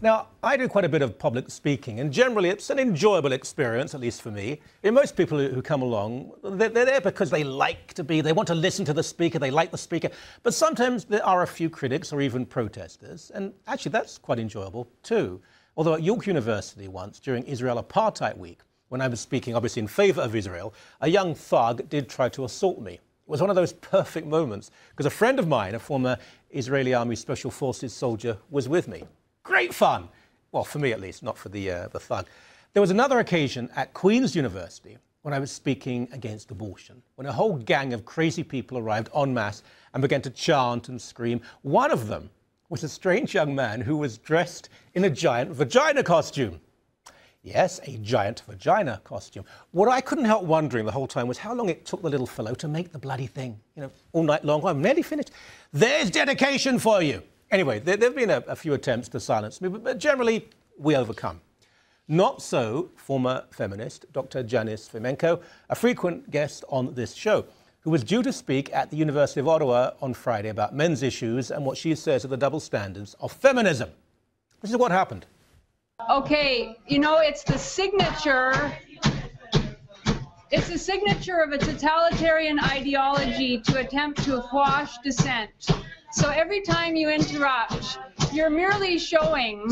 Now, I do quite a bit of public speaking, and generally it's an enjoyable experience, at least for me. Most people who come along, they're there because they like to be, they want to listen to the speaker, they like the speaker. But sometimes there are a few critics or even protesters, and actually that's quite enjoyable too. Although at York University once, during Israel Apartheid Week, when I was speaking obviously in favour of Israel, a young thug did try to assault me. It was one of those perfect moments, because a friend of mine, a former Israeli Army Special Forces soldier, was with me. Great fun. Well, for me at least, not for the thug. There was another occasion at Queen's University when I was speaking against abortion, when a whole gang of crazy people arrived en masse and began to chant and scream. One of them was a strange young man who was dressed in a giant vagina costume. Yes, a giant vagina costume. What I couldn't help wondering the whole time was how long it took the little fellow to make the bloody thing. You know, all night long. I'm nearly finished. There's dedication for you. Anyway, there have been a few attempts to silence me, but generally we overcome. Not so former feminist Dr. Janice Fomenko, a frequent guest on this show, who was due to speak at the University of Ottawa on Friday about men's issues and what she says are the double standards of feminism. This is what happened. Okay, you know, it's the signature of a totalitarian ideology to attempt to quash dissent. So every time you interrupt, you're merely showing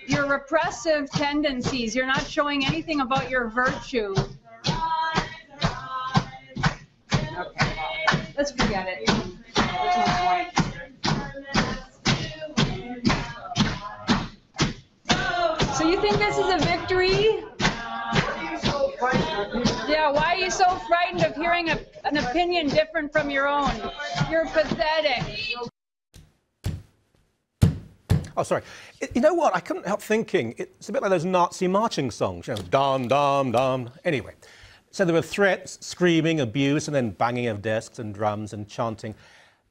your repressive tendencies. You're not showing anything about your virtue. Okay, let's forget it. So you think this is a victory? Yeah, why are you so frightened of hearing an opinion different from your own? You're pathetic. Oh, sorry. You know what? I couldn't help thinking. It's a bit like those Nazi marching songs, you know, dum, dum, dum. Anyway, so there were threats, screaming, abuse, and then banging of desks and drums and chanting.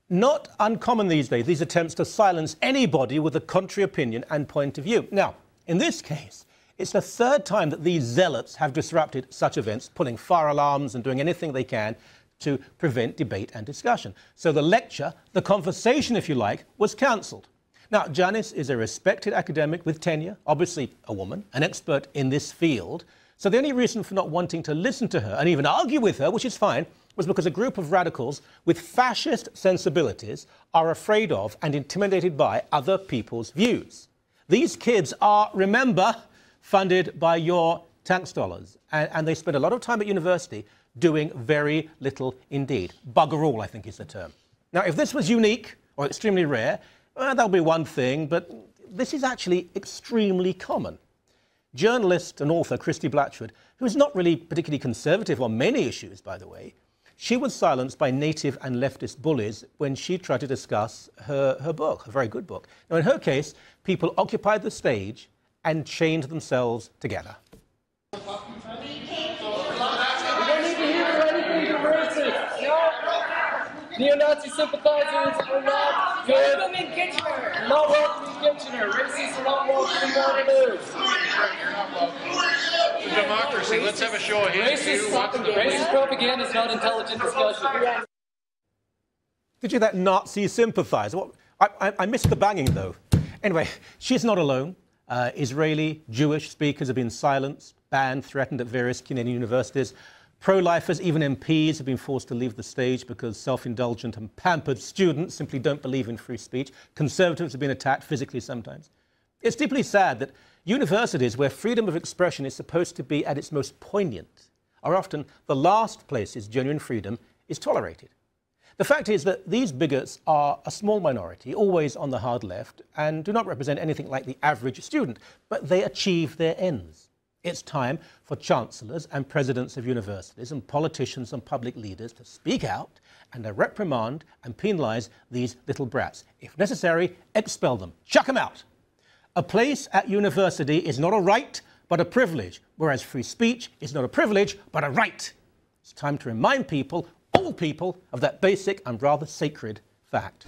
Not uncommon these days, these attempts to silence anybody with a contrary opinion and point of view. Now, in this case, it's the third time that these zealots have disrupted such events, pulling fire alarms and doing anything they can to prevent debate and discussion. So the lecture, the conversation, if you like, was cancelled. Now, Janice is a respected academic with tenure, obviously a woman, an expert in this field. So the only reason for not wanting to listen to her and even argue with her, which is fine, was because a group of radicals with fascist sensibilities are afraid of and intimidated by other people's views. These kids are, remember, funded by your tax dollars, and they spend a lot of time at university doing very little indeed. Bugger all, I think is the term. Now, if this was unique or extremely rare, that'll be one thing, but this is actually extremely common. Journalist and author Christy Blatchford, who is not really particularly conservative on many issues, by the way, she was silenced by native and leftist bullies when she tried to discuss her book, a very good book. Now, in her case, people occupied the stage and chained themselves together. We don't need to hear anything to racist. No. Neo-Nazi sympathizers are not good. Welcome in Kitchener. Not welcome in Kitchener. Racists are not welcome in Waterloo. You're not welcome. The democracy. Let's have a show of hands. Racist propaganda is not intelligent discussion. Did you hear that Nazi sympathizer? Well, I missed the banging, though. Anyway, she's not alone. Israeli Jewish speakers have been silenced, banned, threatened at various Canadian universities. Pro-lifers, even MPs, have been forced to leave the stage because self-indulgent and pampered students simply don't believe in free speech. Conservatives have been attacked physically sometimes. It's deeply sad that universities where freedom of expression is supposed to be at its most poignant are often the last places genuine freedom is tolerated. The fact is that these bigots are a small minority, always on the hard left, and do not represent anything like the average student, but they achieve their ends. It's time for chancellors and presidents of universities and politicians and public leaders to speak out and to reprimand and penalise these little brats. If necessary, expel them. Chuck them out. A place at university is not a right, but a privilege, whereas free speech is not a privilege, but a right. It's time to remind people, all people, of that basic and rather sacred fact.